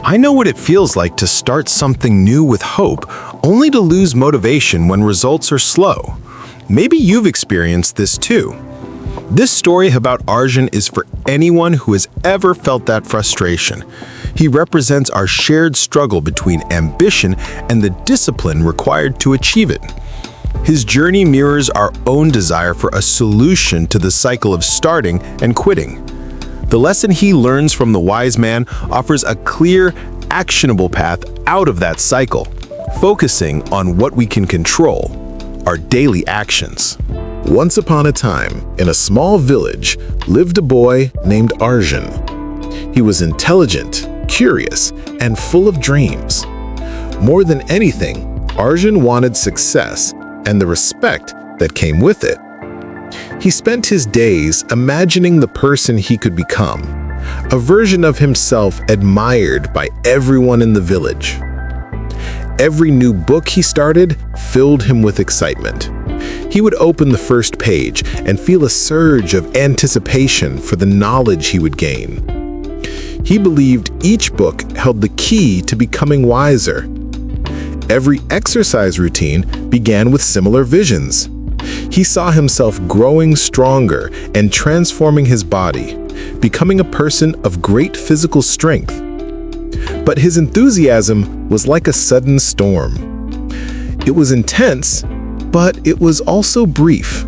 I know what it feels like to start something new with hope, only to lose motivation when results are slow. Maybe you've experienced this too. This story about Arjun is for anyone who has ever felt that frustration. He represents our shared struggle between ambition and the discipline required to achieve it. His journey mirrors our own desire for a solution to the cycle of starting and quitting. The lesson he learns from the wise man offers a clear, actionable path out of that cycle, focusing on what we can control, our daily actions. Once upon a time, in a small village, lived a boy named Arjun. He was intelligent, curious, and full of dreams. More than anything, Arjun wanted success and the respect that came with it. He spent his days imagining the person he could become, a version of himself admired by everyone in the village. Every new book he started filled him with excitement. He would open the first page and feel a surge of anticipation for the knowledge he would gain. He believed each book held the key to becoming wiser. Every exercise routine began with similar visions. He saw himself growing stronger and transforming his body, becoming a person of great physical strength. But his enthusiasm was like a sudden storm. It was intense, but it was also brief.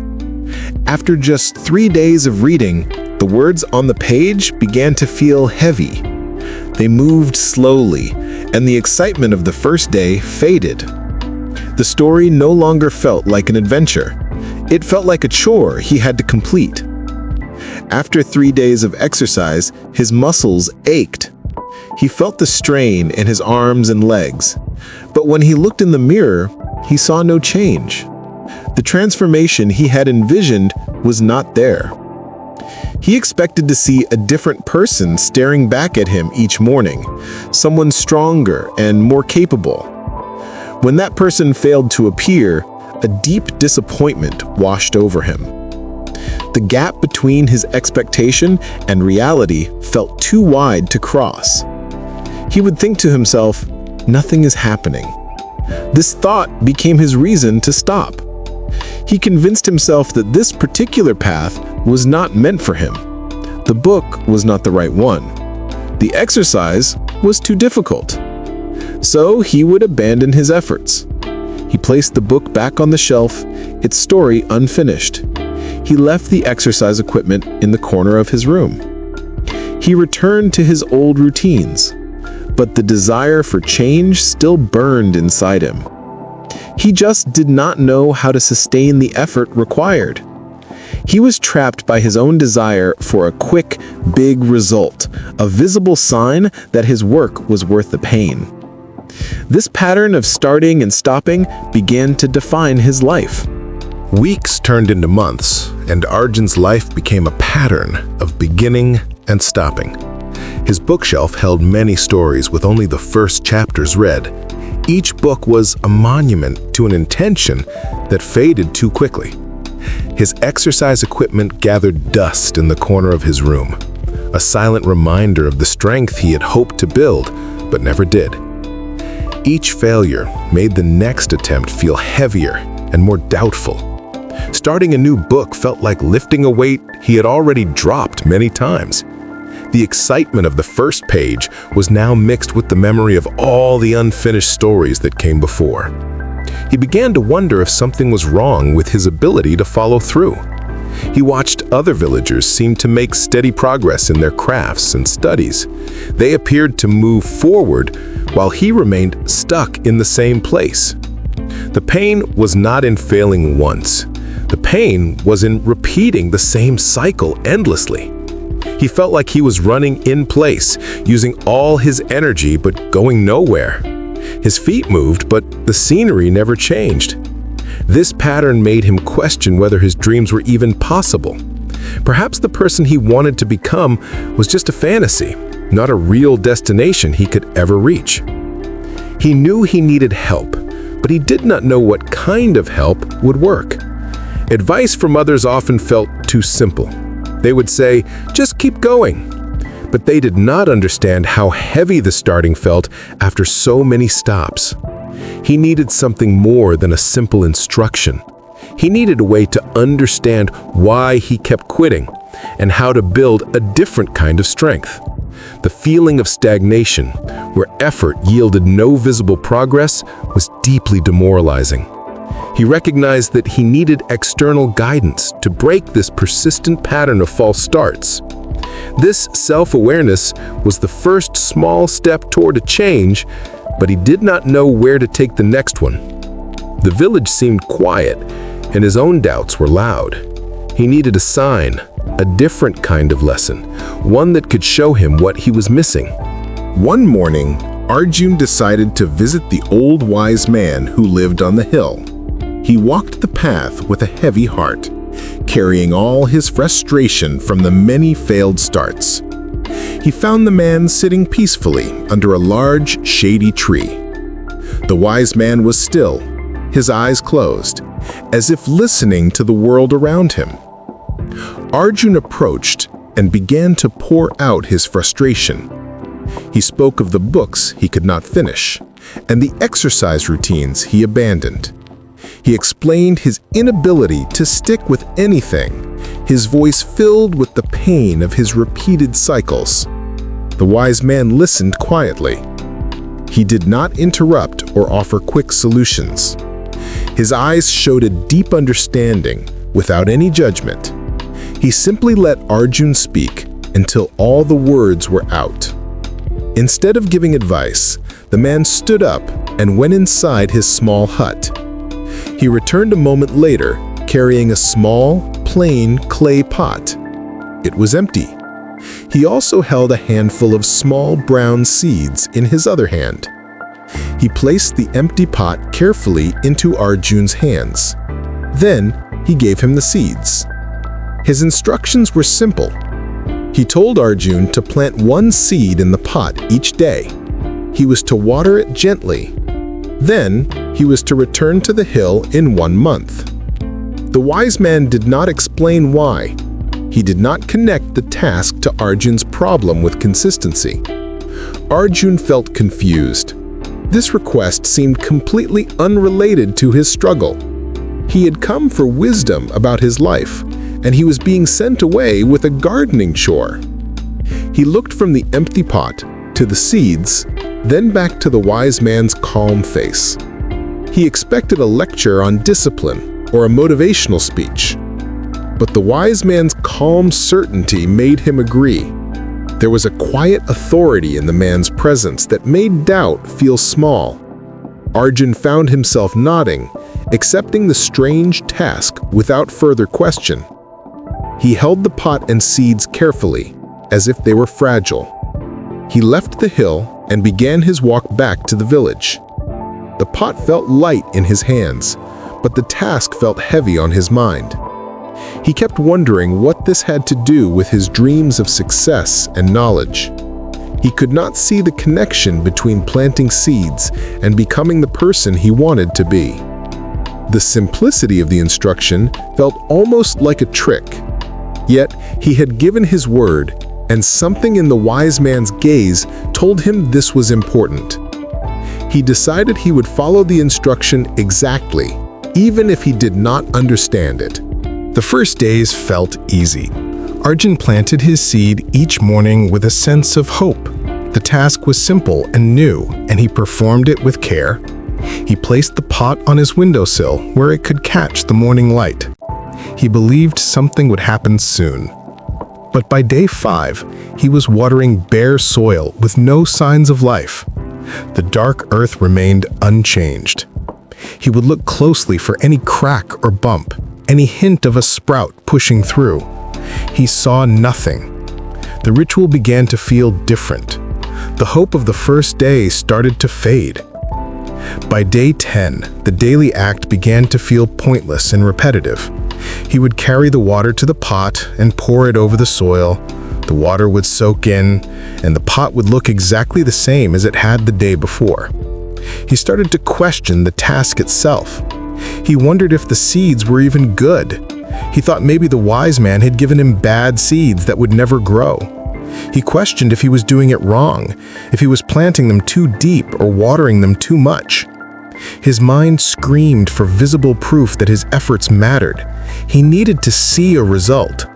After just 3 days of reading, the words on the page began to feel heavy. They moved slowly, and the excitement of the first day faded. The story no longer felt like an adventure. It felt like a chore he had to complete. After 3 days of exercise, his muscles ached. He felt the strain in his arms and legs. But when he looked in the mirror, he saw no change. The transformation he had envisioned was not there. He expected to see a different person staring back at him each morning, someone stronger and more capable. When that person failed to appear, a deep disappointment washed over him. The gap between his expectation and reality felt too wide to cross. He would think to himself, "Nothing is happening." This thought became his reason to stop. He convinced himself that this particular path was not meant for him. The book was not the right one. The exercise was too difficult. So he would abandon his efforts. He placed the book back on the shelf, its story unfinished. He left the exercise equipment in the corner of his room. He returned to his old routines, but the desire for change still burned inside him. He just did not know how to sustain the effort required. He was trapped by his own desire for a quick, big result, a visible sign that his work was worth the pain. This pattern of starting and stopping began to define his life. Weeks turned into months, and Arjun's life became a pattern of beginning and stopping. His bookshelf held many stories with only the first chapters read. Each book was a monument to an intention that faded too quickly. His exercise equipment gathered dust in the corner of his room, a silent reminder of the strength he had hoped to build, but never did. Each failure made the next attempt feel heavier and more doubtful. Starting a new book felt like lifting a weight he had already dropped many times. The excitement of the first page was now mixed with the memory of all the unfinished stories that came before. He began to wonder if something was wrong with his ability to follow through. He watched other villagers seem to make steady progress in their crafts and studies. They appeared to move forward while he remained stuck in the same place. The pain was not in failing once. The pain was in repeating the same cycle endlessly. He felt like he was running in place, using all his energy but going nowhere. His feet moved, but the scenery never changed. This pattern made him question whether his dreams were even possible. Perhaps the person he wanted to become was just a fantasy, not a real destination he could ever reach. He knew he needed help, but he did not know what kind of help would work. Advice from others often felt too simple. They would say, "Just keep going." But they did not understand how heavy the starting felt after so many stops. He needed something more than a simple instruction. He needed a way to understand why he kept quitting and how to build a different kind of strength. The feeling of stagnation, where effort yielded no visible progress, was deeply demoralizing. He recognized that he needed external guidance to break this persistent pattern of false starts. This self-awareness was the first small step toward a change, but he did not know where to take the next one. The village seemed quiet, and his own doubts were loud. He needed a sign, a different kind of lesson, one that could show him what he was missing. One morning, Arjun decided to visit the old wise man who lived on the hill. He walked the path with a heavy heart, carrying all his frustration from the many failed starts. He found the man sitting peacefully under a large, shady tree. The wise man was still, his eyes closed, as if listening to the world around him. Arjun approached and began to pour out his frustration. He spoke of the books he could not finish and the exercise routines he abandoned. He explained his inability to stick with anything, his voice filled with the pain of his repeated cycles. The wise man listened quietly. He did not interrupt or offer quick solutions. His eyes showed a deep understanding without any judgment. He simply let Arjun speak until all the words were out. Instead of giving advice, the man stood up and went inside his small hut. He returned a moment later, carrying a small, plain clay pot. It was empty. He also held a handful of small brown seeds in his other hand. He placed the empty pot carefully into Arjun's hands. Then, he gave him the seeds. His instructions were simple. He told Arjun to plant one seed in the pot each day. He was to water it gently. Then, he was to return to the hill in 1 month. The wise man did not explain why. He did not connect the task to Arjun's problem with consistency. Arjun felt confused. This request seemed completely unrelated to his struggle. He had come for wisdom about his life, and he was being sent away with a gardening chore. He looked from the empty pot to the seeds, then back to the wise man's calm face. He expected a lecture on discipline or a motivational speech. But the wise man's calm certainty made him agree. There was a quiet authority in the man's presence that made doubt feel small. Arjun found himself nodding, accepting the strange task without further question. He held the pot and seeds carefully, as if they were fragile. He left the hill and began his walk back to the village. The pot felt light in his hands, but the task felt heavy on his mind. He kept wondering what this had to do with his dreams of success and knowledge. He could not see the connection between planting seeds and becoming the person he wanted to be. The simplicity of the instruction felt almost like a trick. Yet, he had given his word, and something in the wise man's gaze told him this was important. He decided he would follow the instruction exactly, even if he did not understand it. The first days felt easy. Arjun planted his seed each morning with a sense of hope. The task was simple and new, and he performed it with care. He placed the pot on his windowsill where it could catch the morning light. He believed something would happen soon. But by day 5, he was watering bare soil with no signs of life. The dark earth remained unchanged. He would look closely for any crack or bump, any hint of a sprout pushing through. He saw nothing. The ritual began to feel different. The hope of the first day started to fade. By day 10, the daily act began to feel pointless and repetitive. He would carry the water to the pot and pour it over the soil. The water would soak in, and the pot would look exactly the same as it had the day before. He started to question the task itself. He wondered if the seeds were even good. He thought maybe the wise man had given him bad seeds that would never grow. He questioned if he was doing it wrong, if he was planting them too deep or watering them too much. His mind screamed for visible proof that his efforts mattered. He needed to see a result.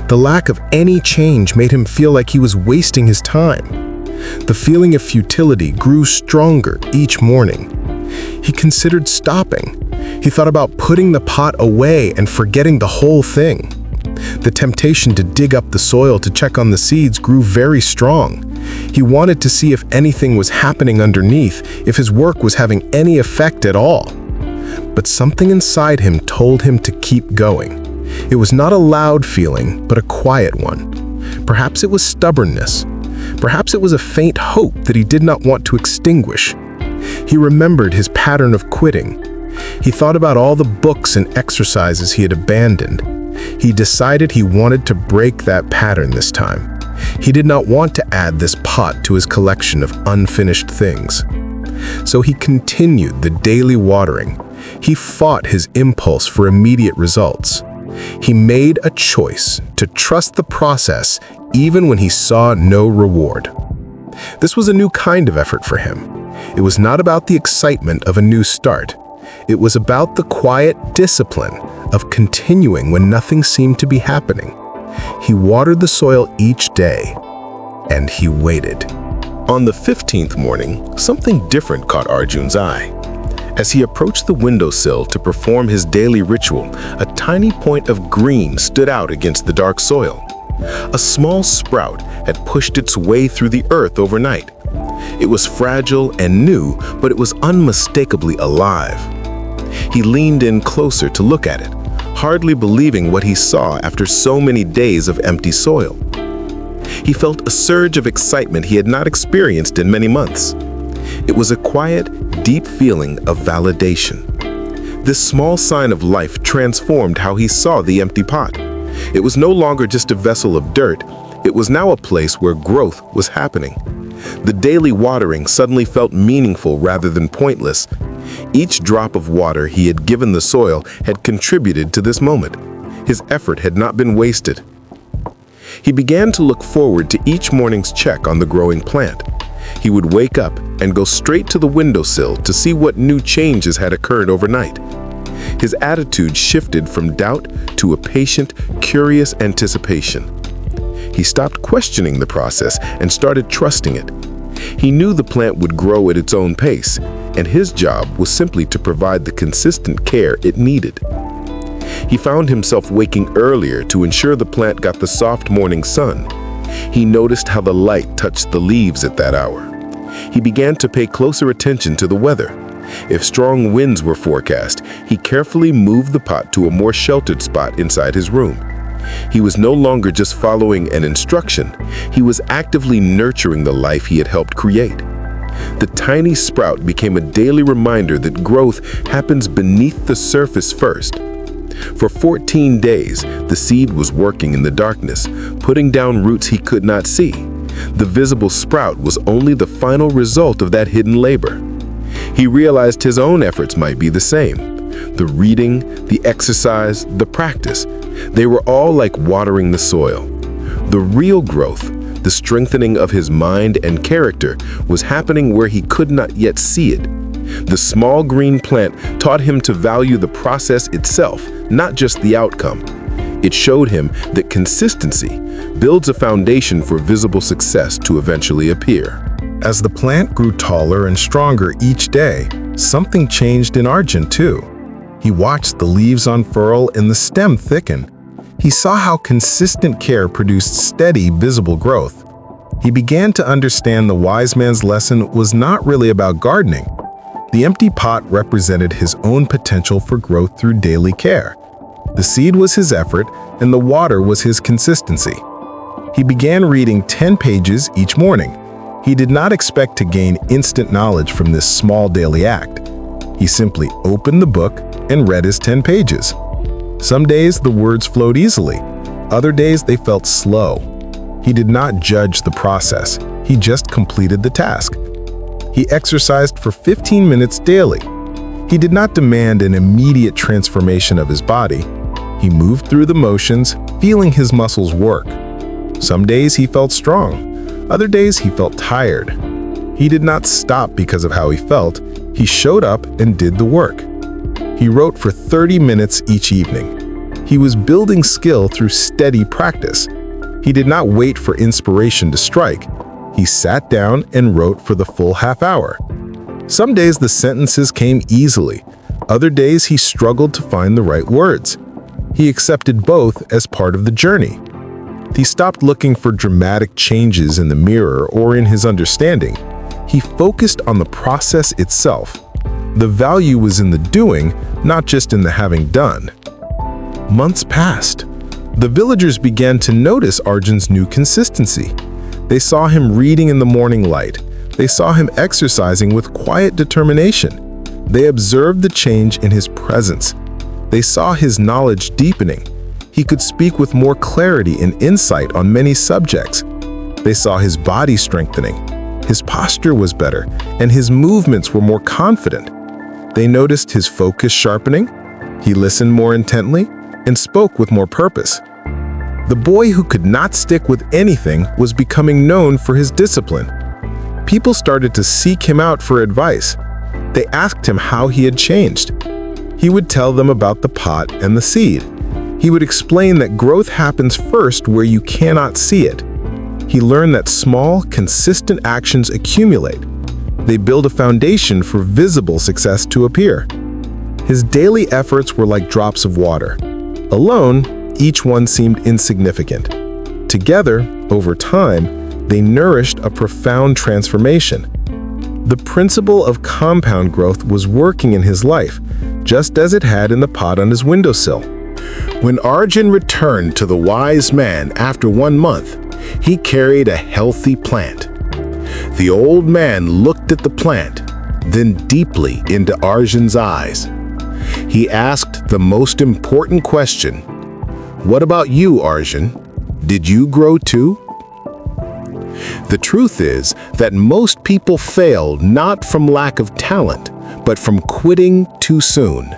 The lack of any change made him feel like he was wasting his time. The feeling of futility grew stronger each morning. He considered stopping. He thought about putting the pot away and forgetting the whole thing. The temptation to dig up the soil to check on the seeds grew very strong. He wanted to see if anything was happening underneath, if his work was having any effect at all. But something inside him told him to keep going. It was not a loud feeling, but a quiet one. Perhaps it was stubbornness. Perhaps it was a faint hope that he did not want to extinguish. He remembered his pattern of quitting. He thought about all the books and exercises he had abandoned. He decided he wanted to break that pattern this time. He did not want to add this pot to his collection of unfinished things. So he continued the daily watering. He fought his impulse for immediate results. He made a choice to trust the process even when he saw no reward. This was a new kind of effort for him. It was not about the excitement of a new start. It was about the quiet discipline of continuing when nothing seemed to be happening. He watered the soil each day, and he waited. On the 15th morning, something different caught Arjun's eye. As he approached the windowsill to perform his daily ritual, a tiny point of green stood out against the dark soil. A small sprout had pushed its way through the earth overnight. It was fragile and new, but it was unmistakably alive. He leaned in closer to look at it, hardly believing what he saw after so many days of empty soil. He felt a surge of excitement he had not experienced in many months. It was a quiet, deep feeling of validation. This small sign of life transformed how he saw the empty pot. It was no longer just a vessel of dirt. It was now a place where growth was happening. The daily watering suddenly felt meaningful rather than pointless. Each drop of water he had given the soil had contributed to this moment. His effort had not been wasted. He began to look forward to each morning's check on the growing plant. He would wake up and go straight to the windowsill to see what new changes had occurred overnight. His attitude shifted from doubt to a patient, curious anticipation. He stopped questioning the process and started trusting it. He knew the plant would grow at its own pace, and his job was simply to provide the consistent care it needed. He found himself waking earlier to ensure the plant got the soft morning sun. He noticed how the light touched the leaves at that hour. He began to pay closer attention to the weather. If strong winds were forecast, he carefully moved the pot to a more sheltered spot inside his room. He was no longer just following an instruction. He was actively nurturing the life he had helped create. The tiny sprout became a daily reminder that growth happens beneath the surface first. For 14 days, the seed was working in the darkness, putting down roots he could not see. The visible sprout was only the final result of that hidden labor. He realized his own efforts might be the same. The reading, the exercise, the practice, they were all like watering the soil. The real growth, the strengthening of his mind and character, was happening where he could not yet see it. The small green plant taught him to value the process itself, not just the outcome. It showed him that consistency builds a foundation for visible success to eventually appear. As the plant grew taller and stronger each day, something changed in Arjun too. He watched the leaves unfurl and the stem thicken. He saw how consistent care produced steady, visible growth. He began to understand the wise man's lesson was not really about gardening. The empty pot represented his own potential for growth through daily care. The seed was his effort, and the water was his consistency. He began reading 10 pages each morning. He did not expect to gain instant knowledge from this small daily act. He simply opened the book and read his 10 pages. Some days the words flowed easily. Other days they felt slow. He did not judge the process. He just completed the task. He exercised for 15 minutes daily. He did not demand an immediate transformation of his body. He moved through the motions, feeling his muscles work. Some days he felt strong. Other days he felt tired. He did not stop because of how he felt. He showed up and did the work. He wrote for 30 minutes each evening. He was building skill through steady practice. He did not wait for inspiration to strike. He sat down and wrote for the full half hour. Some days the sentences came easily. Other days he struggled to find the right words. He accepted both as part of the journey. He stopped looking for dramatic changes in the mirror or in his understanding. He focused on the process itself. The value was in the doing, not just in the having done. Months passed. The villagers began to notice Arjun's new consistency. They saw him reading in the morning light. They saw him exercising with quiet determination. They observed the change in his presence. They saw his knowledge deepening. He could speak with more clarity and insight on many subjects. They saw his body strengthening. His posture was better, and his movements were more confident. They noticed his focus sharpening. He listened more intently and spoke with more purpose. The boy who could not stick with anything was becoming known for his discipline. People started to seek him out for advice. They asked him how he had changed. He would tell them about the pot and the seed. He would explain that growth happens first where you cannot see it. He learned that small, consistent actions accumulate. They build a foundation for visible success to appear. His daily efforts were like drops of water. Alone, each one seemed insignificant. Together, over time, they nourished a profound transformation. The principle of compound growth was working in his life, just as it had in the pot on his windowsill. When Arjun returned to the wise man after 1 month, he carried a healthy plant. The old man looked at the plant, then deeply into Arjun's eyes. He asked the most important question, "What about you, Arjun? Did you grow too?" The truth is that most people fail not from lack of talent, but from quitting too soon.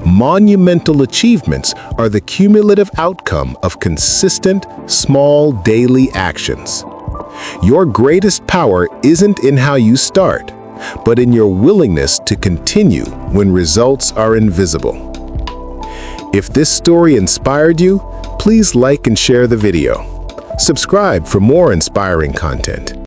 Monumental achievements are the cumulative outcome of consistent, small daily actions. Your greatest power isn't in how you start, but in your willingness to continue when results are invisible. If this story inspired you, please like and share the video. Subscribe for more inspiring content.